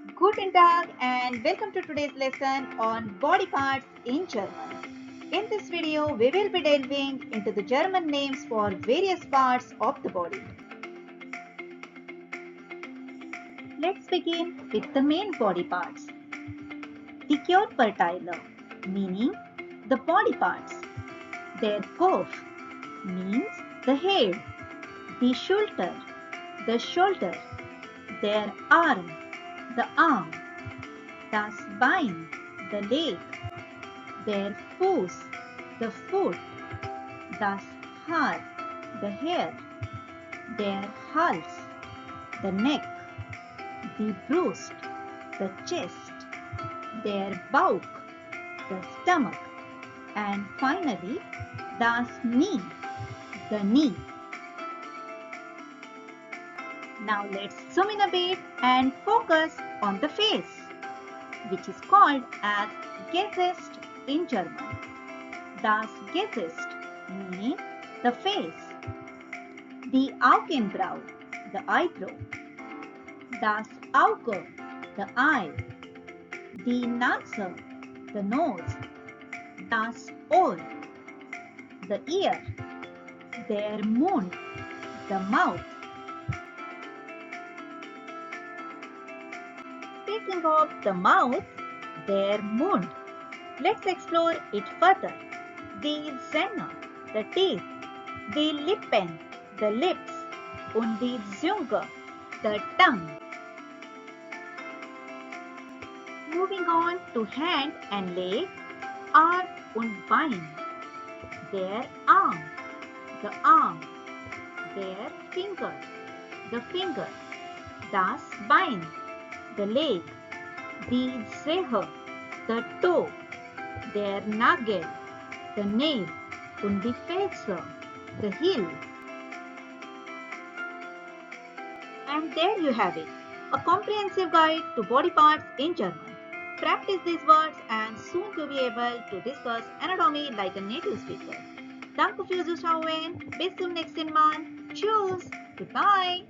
Guten Tag and welcome to today's lesson on body parts in German. In this video, we will be delving into the German names for various parts of the body. Let's begin with the main body parts. Die Körperteile, meaning the body parts. Der Kopf means the head. Die Schulter, the shoulder. Der Arm, the arm. Das Bein, the leg. Der Fuß, the foot. Das Haar, the hair. Der Hals, the neck. Die Brust, the chest. Der Bauch, the stomach. And finally, das Knie, the knee. Now let's zoom in a bit and focus on the face, which is called as Gesicht in German. Das Gesicht meaning the face. Die Augenbraue, the eyebrow. Das Auge, the eye. Die Nase, the nose. Das Ohr, the ear. Der Mund, the mouth. Speaking of the mouth, der Mund. Let's explore it further. Die Zähne, the teeth. Die Lippen, the lips. Und die Zunge, the tongue. Moving on to hand and leg, Arm und Bein. Der Arm, the arm. Der Finger, the finger. Das Bein, the leg. Die Zehe, the toe. Der Nagel, the nail. Und die Ferse, the heel. And there you have it, a comprehensive guide to body parts in German. Practice these words and soon you'll be able to discuss anatomy like a native speaker. Danke fürs Zuschauen. Bis zum nächsten Mal. Tschüss. Goodbye.